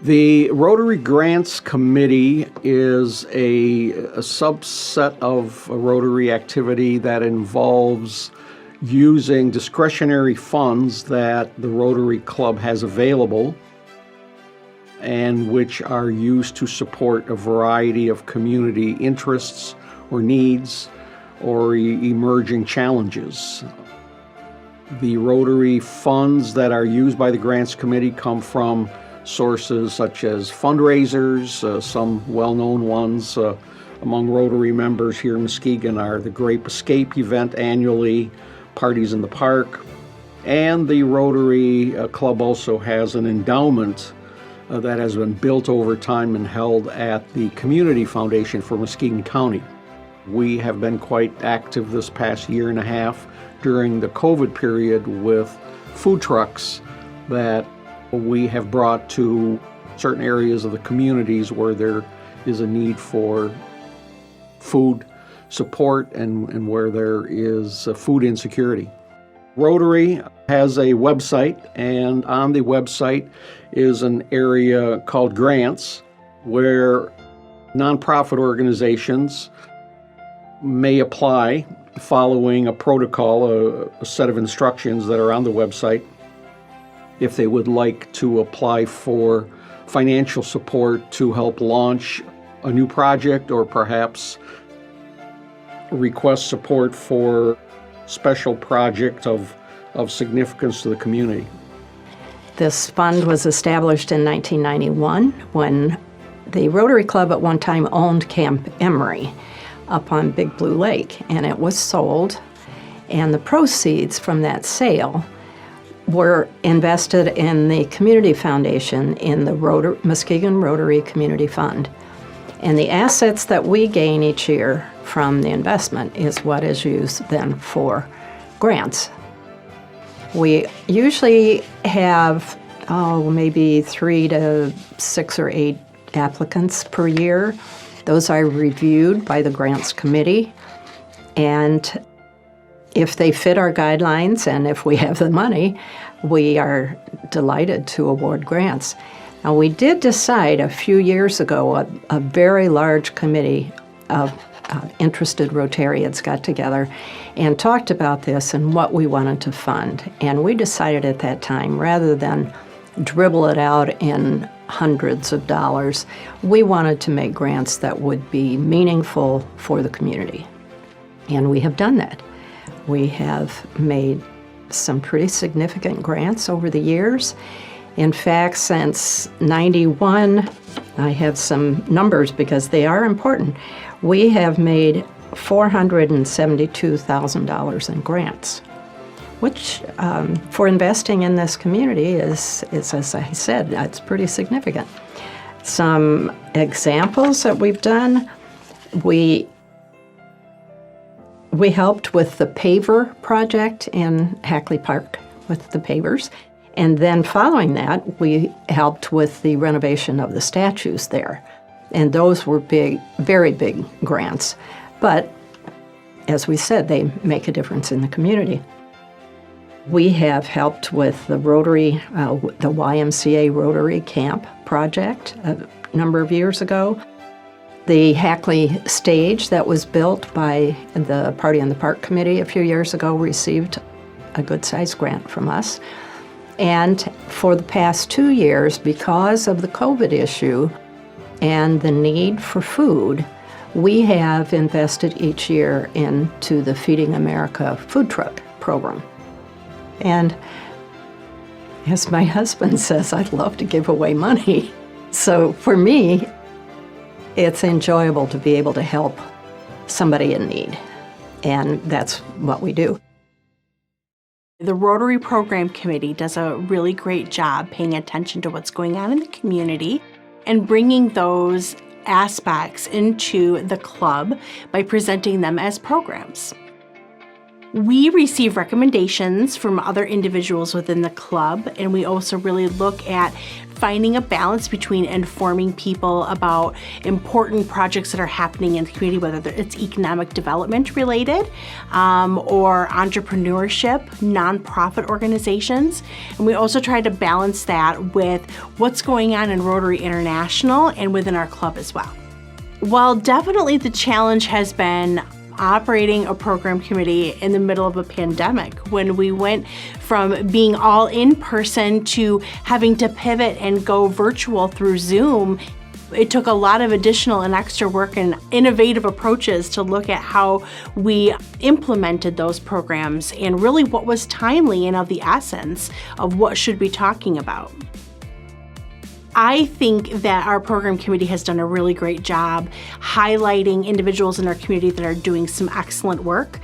The Rotary Grants Committee is a subset of a Rotary activity that involves using discretionary funds that the Rotary Club has available and which are used to support a variety of community interests or needs or emerging challenges. The Rotary funds that are used by the Grants Committee come from sources such as fundraisers. Some well-known ones among Rotary members here in Muskegon are the Grape Escape event annually, Parties in the Park, and the Rotary Club also has an endowment that has been built over time and held at the Community Foundation for Muskegon County. We have been quite active this past year and a half during the COVID period with food trucks that we have brought to certain areas of the communities where there is a need for food support and where there is food insecurity. Rotary has a website, and on the website is an area called Grants, where nonprofit organizations may apply following a protocol, a set of instructions that are on the website, if they would like to apply for financial support to help launch a new project or perhaps request support for special project of significance to the community. This fund was established in 1991 when the Rotary Club at one time owned Camp Emery up on Big Blue Lake, and it was sold, and the proceeds from that sale were invested in the Community Foundation in the Muskegon Rotary Community Fund. And the assets that we gain each year from the investment is what is used then for grants. We usually have maybe 3 to 6 or 8 applicants per year. Those are reviewed by the Grants Committee, and if they fit our guidelines and if we have the money, we are delighted to award grants. Now, we did decide a few years ago, a very large committee of interested Rotarians got together and talked about this and what we wanted to fund. And we decided at that time, rather than dribble it out in hundreds of dollars, we wanted to make grants that would be meaningful for the community. And we have done that. We have made some pretty significant grants over the years. In fact, since '91, I have some numbers because they are important. We have made $472,000 in grants, which for investing in this community is, as I said, it's pretty significant. Some examples that we've done, we helped with the paver project in Hackley Park with the pavers. And then following that, we helped with the renovation of the statues there. And those were big, very big grants. But as we said, they make a difference in the community. We have helped with the Rotary, the YMCA Rotary Camp project a number of years ago. The Hackley stage that was built by the Party in the Park Committee a few years ago received a good-sized grant from us. And for the past 2 years, because of the COVID issue and the need for food, we have invested each year into the Feeding America food truck program. And as my husband says, I'd love to give away money. So for me, it's enjoyable to be able to help somebody in need. And that's what we do. The Rotary Program Committee does a really great job paying attention to what's going on in the community and bringing those aspects into the club by presenting them as programs. We receive recommendations from other individuals within the club, and we also really look at finding a balance between informing people about important projects that are happening in the community, whether it's economic development related or entrepreneurship, nonprofit organizations. And we also try to balance that with what's going on in Rotary International and within our club as well. While definitely the challenge has been operating a program committee in the middle of a pandemic, when we went from being all in person to having to pivot and go virtual through Zoom, it took a lot of additional and extra work and innovative approaches to look at how we implemented those programs and really what was timely and of the essence of what should be talking about. I think that our program committee has done a really great job highlighting individuals in our community that are doing some excellent work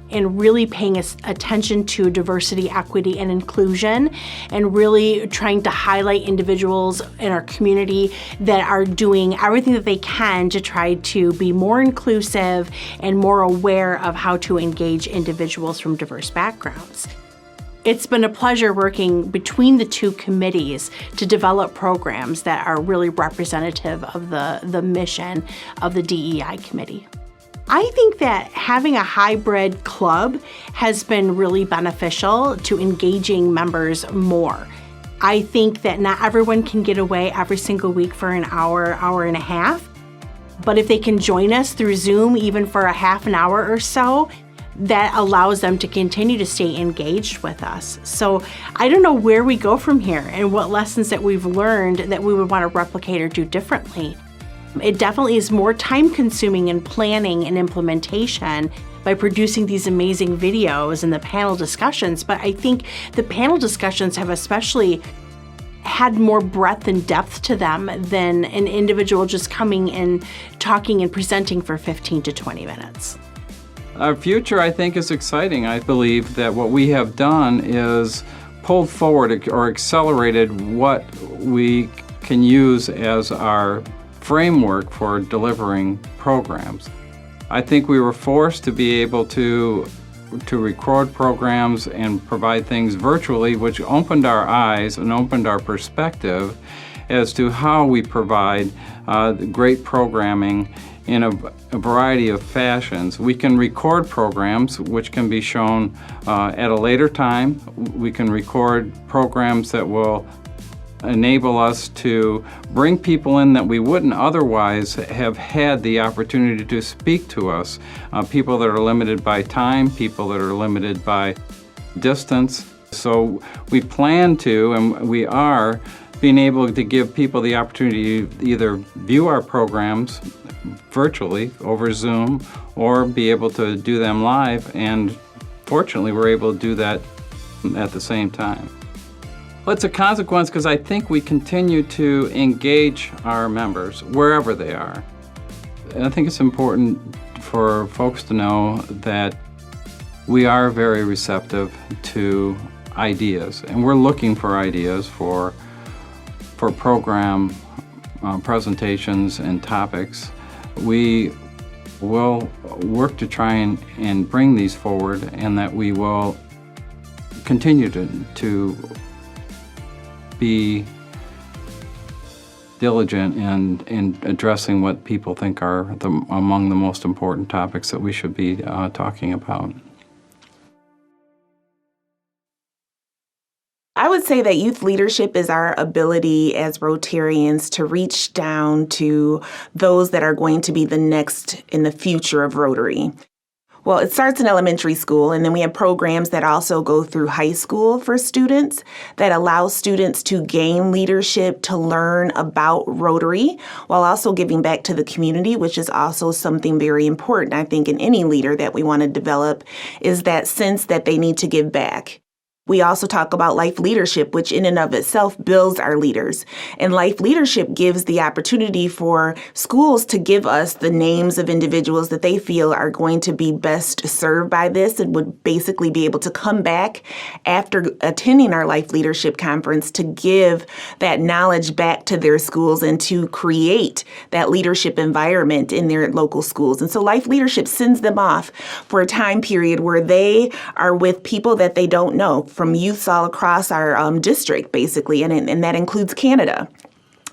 and really paying attention to diversity, equity, and inclusion, and really trying to highlight individuals in our community that are doing everything that they can to try to be more inclusive and more aware of how to engage individuals from diverse backgrounds. It's been a pleasure working between the two committees to develop programs that are really representative of the mission of the DEI committee. I think that having a hybrid club has been really beneficial to engaging members more. I think that not everyone can get away every single week for an hour, hour and a half, but if they can join us through Zoom even for a half an hour or so, that allows them to continue to stay engaged with us. So I don't know where we go from here and what lessons that we've learned that we would want to replicate or do differently. It definitely is more time consuming in planning and implementation by producing these amazing videos and the panel discussions, but I think the panel discussions have especially had more breadth and depth to them than an individual just coming and talking and presenting for 15 to 20 minutes. Our future, I think, is exciting. I believe that what we have done is pulled forward or accelerated what we can use as our framework for delivering programs. I think we were forced to be able to record programs and provide things virtually, which opened our eyes and opened our perspective as to how we provide great programming in a variety of fashions. We can record programs which can be shown at a later time. We can record programs that will enable us to bring people in that we wouldn't otherwise have had the opportunity to speak to us. People that are limited by time, people that are limited by distance. So we plan to, and we are, being able to give people the opportunity to either view our programs virtually over Zoom or be able to do them live, and fortunately we're able to do that at the same time. Well, it's a consequence because I think we continue to engage our members wherever they are. And I think it's important for folks to know that we are very receptive to ideas, and we're looking for ideas for program presentations and topics. We will work to try and bring these forward, and that we will continue to be diligent in addressing what people think are among the most important topics that we should be talking about. I would say that youth leadership is our ability as Rotarians to reach down to those that are going to be the next in the future of Rotary. Well, it starts in elementary school, and then we have programs that also go through high school for students that allow students to gain leadership, to learn about Rotary, while also giving back to the community, which is also something very important, I think, in any leader that we want to develop, is that sense that they need to give back. We also talk about life leadership, which in and of itself builds our leaders. And life leadership gives the opportunity for schools to give us the names of individuals that they feel are going to be best served by this and would basically be able to come back after attending our life leadership conference to give that knowledge back to their schools and to create that leadership environment in their local schools. And so life leadership sends them off for a time period where they are with people that they don't know, from youths all across our district, basically, and that includes Canada.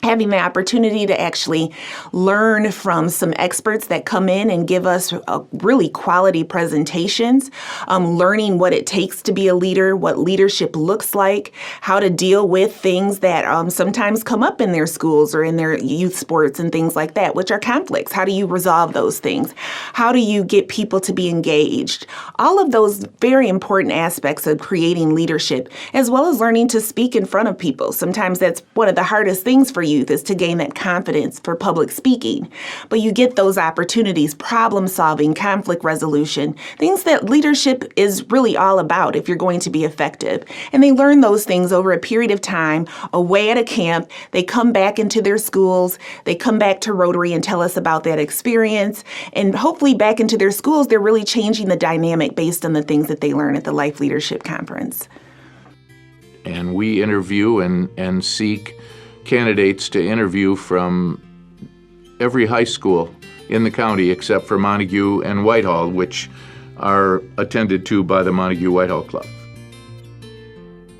Having the opportunity to actually learn from some experts that come in and give us really quality presentations, learning what it takes to be a leader, what leadership looks like, how to deal with things that sometimes come up in their schools or in their youth sports and things like that, which are conflicts. How do you resolve those things? How do you get people to be engaged? All of those very important aspects of creating leadership, as well as learning to speak in front of people. Sometimes that's one of the hardest things for youth, is to gain that confidence for public speaking. But you get those opportunities, problem solving, conflict resolution, things that leadership is really all about if you're going to be effective. And they learn those things over a period of time, away at a camp. They come back into their schools. They come back to Rotary and tell us about that experience. And hopefully back into their schools, they're really changing the dynamic based on the things that they learn at the Life Leadership Conference. And we interview and seek candidates to interview from every high school in the county except for Montague and Whitehall, which are attended to by the Montague Whitehall Club.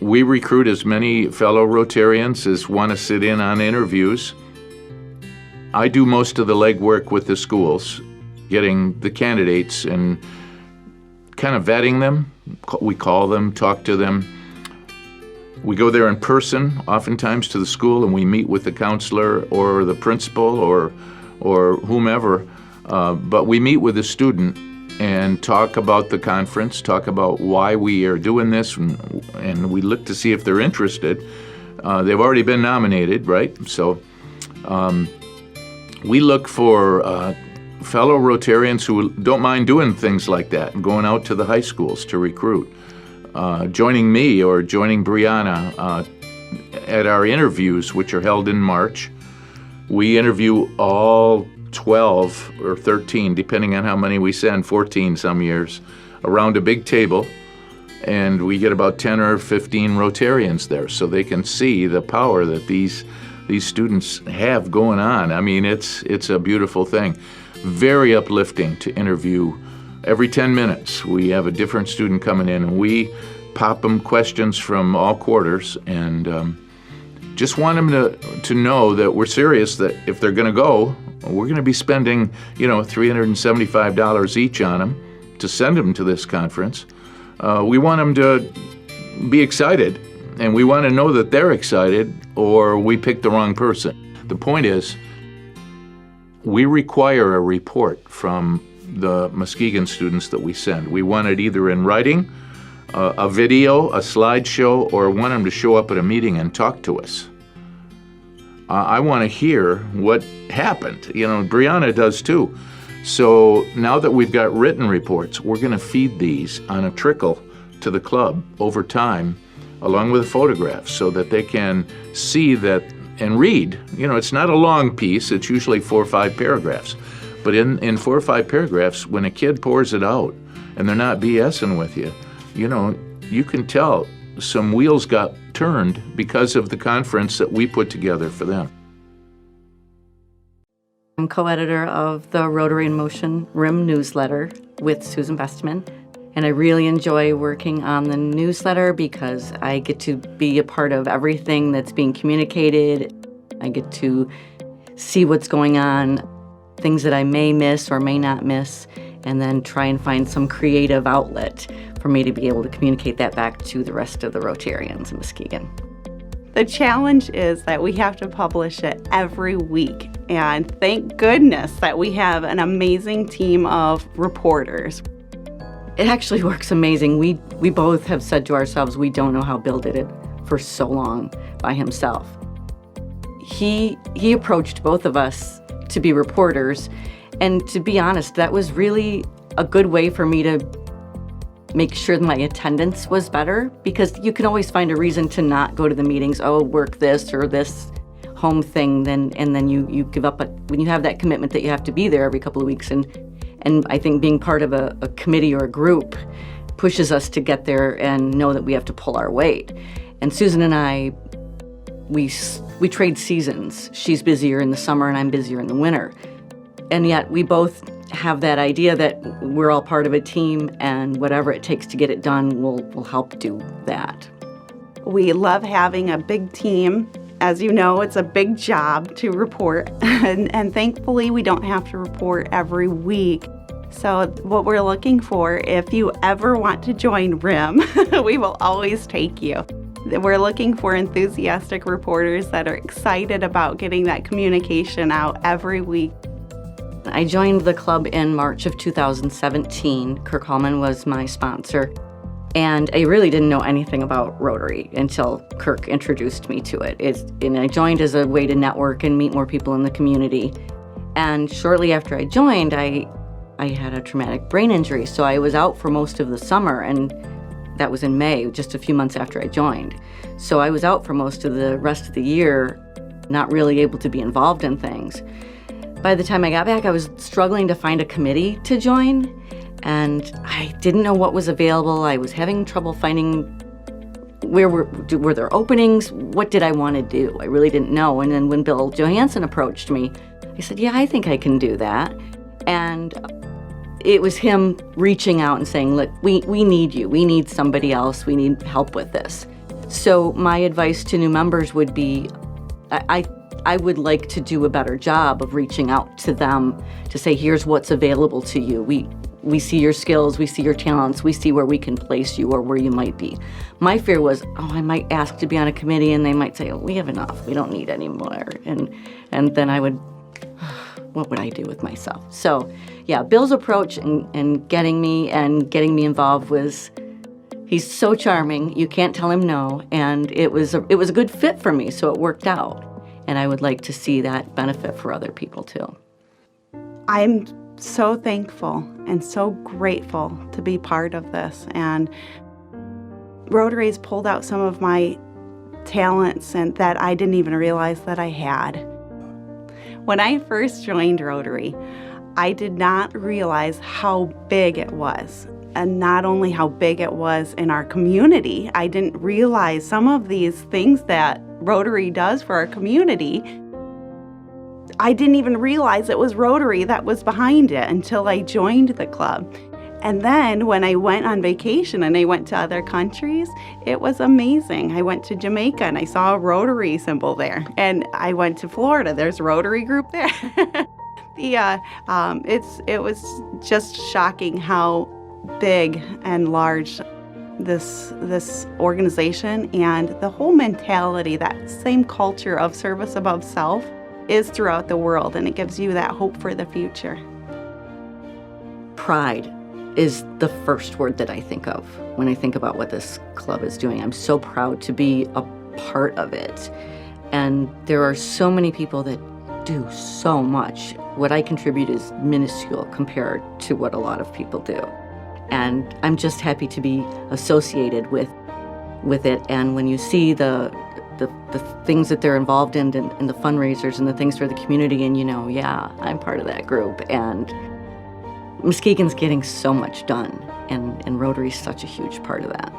We recruit as many fellow Rotarians as want to sit in on interviews. I do most of the legwork with the schools, getting the candidates and kind of vetting them. We call them, talk to them. We go there in person, oftentimes to the school, and we meet with the counselor or the principal or whomever. But we meet with the student and talk about the conference, talk about why we are doing this, and we look to see if they're interested. They've already been nominated, right? So we look for fellow Rotarians who don't mind doing things like that, going out to the high schools to recruit. Joining me or joining Brianna at our interviews, which are held in March. We interview all 12 or 13, depending on how many we send, 14 some years, around a big table, and we get about 10 or 15 Rotarians there so they can see the power that these students have going on. I mean, it's a beautiful thing. Very uplifting to interview. Every 10 minutes, we have a different student coming in, and we pop them questions from all quarters and just want them to know that we're serious, that if they're going to go, we're going to be spending, $375 each on them to send them to this conference. We want them to be excited, and we want to know that they're excited or we picked the wrong person. The point is, we require a report from the Muskegon students that we send. We want it either in writing, a video, a slideshow, or want them to show up at a meeting and talk to us. I want to hear what happened. Brianna does too. So now that we've got written reports, we're going to feed these on a trickle to the club over time, along with photographs, so that they can see that and read. It's not a long piece. It's usually 4 or 5 paragraphs. But in 4 or 5 paragraphs, when a kid pours it out and they're not BSing with you, you can tell some wheels got turned because of the conference that we put together for them. I'm co-editor of the Rotary in Motion RIM newsletter with Susan Bestman, and I really enjoy working on the newsletter because I get to be a part of everything that's being communicated. I get to see what's going on, things that I may miss or may not miss, and then try and find some creative outlet for me to be able to communicate that back to the rest of the Rotarians in Muskegon. The challenge is that we have to publish it every week, and thank goodness that we have an amazing team of reporters. It actually works amazing. We both have said to ourselves, we don't know how Bill did it for so long by himself. He approached both of us to be reporters, and to be honest, that was really a good way for me to make sure my attendance was better, because you can always find a reason to not go to the meetings. Oh, work this or this home thing, and then you give up. When you have that commitment that you have to be there every couple of weeks, and I think being part of a committee or a group pushes us to get there and know that we have to pull our weight. And Susan and I, we trade seasons. She's busier in the summer and I'm busier in the winter. And yet we both have that idea that we're all part of a team, and whatever it takes to get it done, we'll help do that. We love having a big team. As you know, it's a big job to report, and thankfully we don't have to report every week. So what we're looking for, if you ever want to join RIM, we will always take you. We're looking for enthusiastic reporters that are excited about getting that communication out every week. I joined the club in March of 2017. Kirk Hallman was my sponsor. And I really didn't know anything about Rotary until Kirk introduced me to it. And I joined as a way to network and meet more people in the community. And shortly after I joined, I had a traumatic brain injury, so I was out for most of the summer, and that was in May, just a few months after I joined. So I was out for most of the rest of the year, not really able to be involved in things. By the time I got back, I was struggling to find a committee to join, and I didn't know what was available. I was having trouble finding where were there openings, what did I want to do? I really didn't know. And then when Bill Johansson approached me, I said, yeah, I think I can do that. And it was him reaching out and saying, look, we need you. We need somebody else. We need help with this. So my advice to new members would be, I would like to do a better job of reaching out to them to say, here's what's available to you. We see your skills, we see your talents, we see where we can place you or where you might be. My fear was, I might ask to be on a committee and they might say, we have enough, we don't need any more. And then I would, what would I do with myself? So yeah, Bill's approach and getting me involved was, he's so charming, you can't tell him no, and it was a good fit for me, so it worked out. And I would like to see that benefit for other people too. I'm so thankful and so grateful to be part of this. And Rotary's pulled out some of my talents and that I didn't even realize that I had. When I first joined Rotary, I did not realize how big it was. And not only how big it was in our community, I didn't realize some of these things that Rotary does for our community. I didn't even realize it was Rotary that was behind it until I joined the club. And then when I went on vacation and I went to other countries, it was amazing. I went to Jamaica and I saw a Rotary symbol there. And I went to Florida, there's a Rotary group there. It was just shocking how big and large this organization and the whole mentality, that same culture of service above self, is throughout the world, and it gives you that hope for the future. Pride is the first word that I think of when I think about what this club is doing. I'm so proud to be a part of it. And there are so many people that do so much. What I contribute is minuscule compared to what a lot of people do. And I'm just happy to be associated with it. And when you see the things that they're involved in the fundraisers and the things for the community, and yeah, I'm part of that group. And Muskegon's getting so much done, and Rotary's such a huge part of that.